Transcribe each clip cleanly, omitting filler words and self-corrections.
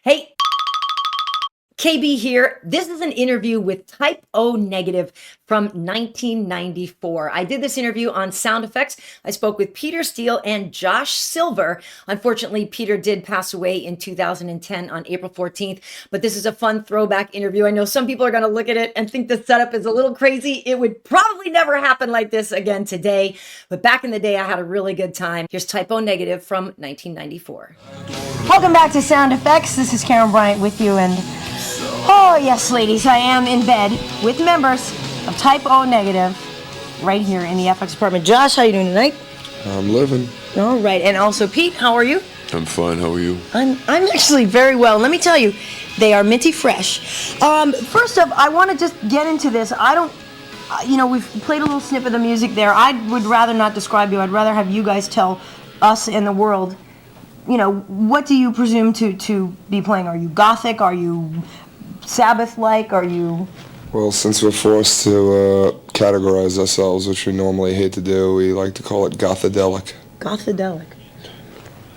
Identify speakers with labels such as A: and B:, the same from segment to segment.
A: Hey, KB here. This is an interview with Type O Negative from 1994. I did this interview on sound effects. I spoke with Peter Steele and Josh Silver. Unfortunately, Peter did pass away in 2010 on April 14th, but this is a fun throwback interview. I know some people are going to look at it and think the setup is a little crazy. It would probably never happen like this again today, but back in the day, I had a really good time. Here's Type O Negative from 1994. Welcome back to Sound Effects. This is Karyn Bryant with you, and oh, yes, ladies, I am in bed with members of Type O Negative right here in the FX department. Josh, how are you doing tonight?
B: I'm living.
A: All right, and also Pete, how are you?
B: I'm fine. How are you?
A: I'm actually very well. Let me tell you, they are minty fresh. First up, I want to just get into this. We've played a little snippet of the music there. I would rather not describe you. I'd rather have you guys tell us and the world, what do you presume to be playing? Are you gothic? Are you Sabbath-like? Are you...
B: Well, since we're forced to categorize ourselves, which we normally hate to do, we like to call it Gothadelic.
A: Gothadelic.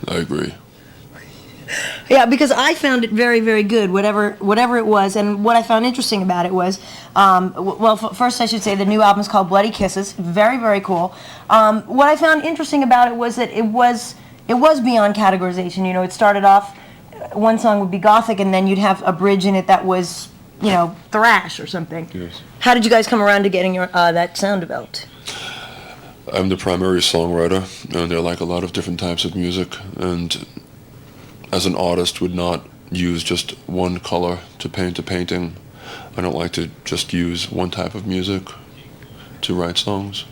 B: I agree.
A: Yeah, because I found it very, very good, whatever it was. And what I found interesting about it was, first I should say the new album's called Bloody Kisses. Very, very cool. What I found interesting about it was that it was beyond categorization. It started off, one song would be gothic, and then you'd have a bridge in it that was, thrash or something.
B: Yes.
A: How did you guys come around to getting that sound developed?
B: I'm the primary songwriter, and there are like a lot of different types of music, and as an artist would not use just one color to paint a painting. I don't like to just use one type of music to write songs.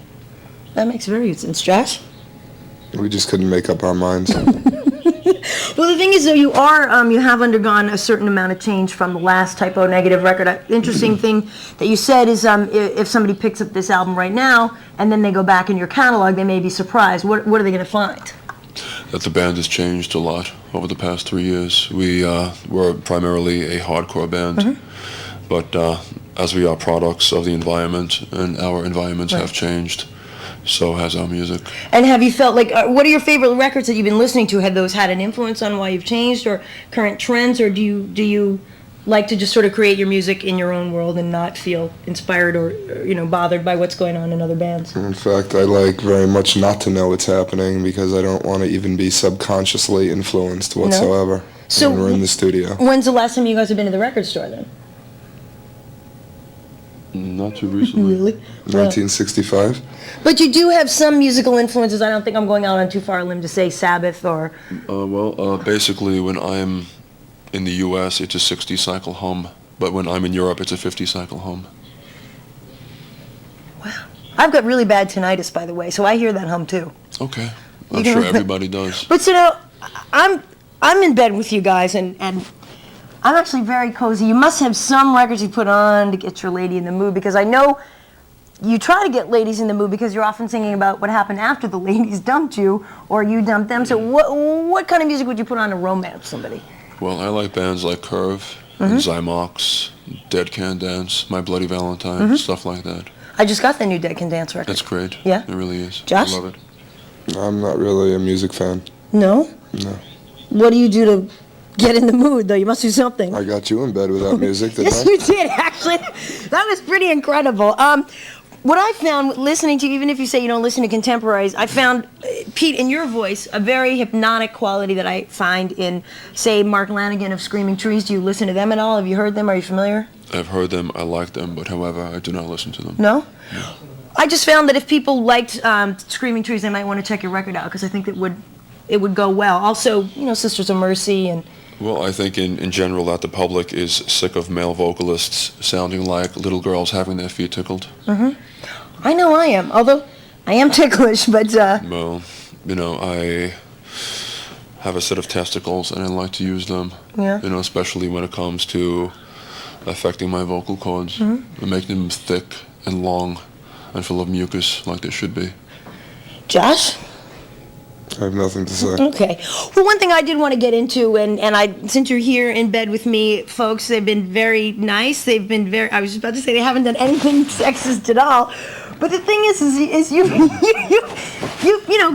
A: That makes very good sense. Josh?
B: We just couldn't make up our minds.
A: Well, the thing is, though, you have undergone a certain amount of change from the last Type O Negative record. Interesting thing that you said is if somebody picks up this album right now and then they go back in your catalog, they may be surprised. What are they going to find?
B: That the band has changed a lot over the past 3 years. We were primarily a hardcore band, but as we are products of the environment, and our environments have changed, so has our music.
A: And have you felt like, what are your favorite records that you've been listening to? Have those had an influence on why you've changed, or current trends, or do you like to just sort of create your music in your own world and not feel inspired or bothered by what's going on in other bands?
B: In fact, I like very much not to know what's happening because I don't want to even be subconsciously influenced whatsoever.
A: No? So
B: when we're in the studio.
A: When's the last time you guys have been to the record store then?
B: Not too recently.
A: Really?
B: 1965.
A: But you do have some musical influences. I don't think I'm going out on too far a limb to say Sabbath or...
B: Basically, when I'm in the U.S., it's a 60-cycle hum, but when I'm in Europe, it's a 50-cycle hum.
A: Wow. I've got really bad tinnitus, by the way, so I hear that hum too.
B: Okay. I'm sure everybody does.
A: But I'm in bed with you guys, and I'm actually very cozy. You must have some records you put on to get your lady in the mood, because I know you try to get ladies in the mood because you're often singing about what happened after the ladies dumped you or you dumped them. So what kind of music would you put on to romance somebody?
B: Well, I like bands like Curve, and Zymox, Dead Can Dance, My Bloody Valentine, stuff like that.
A: I just got the new Dead Can Dance record.
B: That's great.
A: Yeah?
B: It really is.
A: Josh?
B: I love it. I'm not really a music fan.
A: No?
B: No.
A: What do you do to get in the mood, though? You must do something.
B: I got you in bed without music, didn't
A: Yes,
B: I?
A: you did, actually. That was pretty incredible. What I found listening to you, even if you say you don't listen to contemporaries, I found, Pete, in your voice, a very hypnotic quality that I find in, say, Mark Lanigan of Screaming Trees. Do you listen to them at all? Have you heard them? Are you familiar?
B: I've heard them, I like them, but however, I do not listen to them.
A: No? No. I just found that if people liked Screaming Trees, they might want to check your record out, because I think it would go well. Also, Sisters of Mercy and...
B: Well, I think in general that the public is sick of male vocalists sounding like little girls having their feet tickled.
A: I know I am, although I am ticklish, but...
B: Well, I have a set of testicles and I like to use them.
A: Yeah.
B: Especially when it comes to affecting my vocal cords and making them thick and long and full of mucus like they should be.
A: Josh?
B: I have nothing to say.
A: Okay. Well, one thing I did want to get into, and since you're here in bed with me, folks, they've been very nice. They've been I was just about to say they haven't done anything sexist at all. But the thing is you've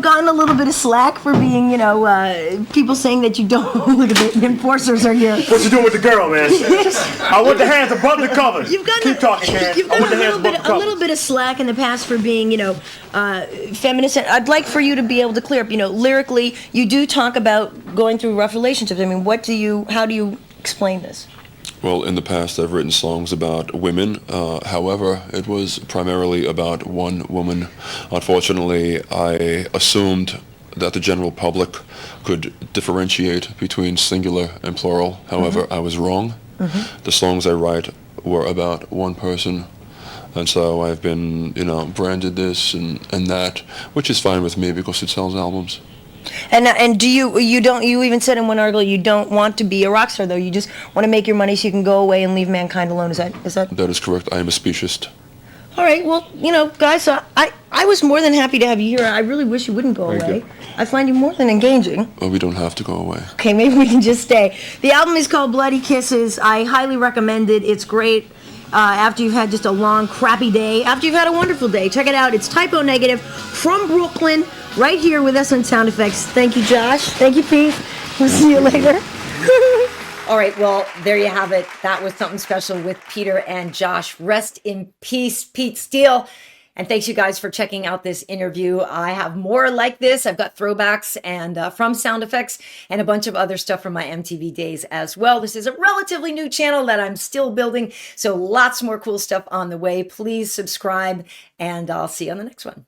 A: gotten a little bit of slack for being, people saying that you don't. Look at the enforcers are here.
C: What you doing with the girl, man? I want the hands above the covers.
A: You've gotten
C: Keep talking, Karen.
A: You've
C: I want
A: gotten
C: the hands above the
A: a
C: covers.
A: little bit of slack in the past for being, feminist. And I'd like for you to be able to clear up. Lyrically, you do talk about going through rough relationships. I mean, how do you explain this?
B: Well, in the past, I've written songs about women. However, it was primarily about one woman. Unfortunately, I assumed that the general public could differentiate between singular and plural. However, I was wrong. The songs I write were about one person. And so I've been, branded this and that, which is fine with me because it sells albums.
A: And do you even said in one article you don't want to be a rock star, though. You just want to make your money so you can go away and leave mankind alone. Is that?
B: That is correct. I am a speciesist.
A: All right. Well, guys, I was more than happy to have you here. I really wish you wouldn't go away. I find you more than engaging.
B: Well, we don't have to go away.
A: Okay, maybe we can just stay. The album is called Bloody Kisses. I highly recommend it. It's great. After you've had just a long, crappy day, after you've had a wonderful day, check it out. It's Type O Negative from Brooklyn, right here with us on Sound Effects. Thank you, Josh. Thank you, Pete. We'll see you later. All right, well, there you have it. That was something special with Peter and Josh. Rest in peace, Pete Steele. And thanks, you guys, for checking out this interview. I have more like this. I've got throwbacks and from Sound Effects and a bunch of other stuff from my MTV days as well. This is a relatively new channel that I'm still building, so lots more cool stuff on the way. Please subscribe, and I'll see you on the next one.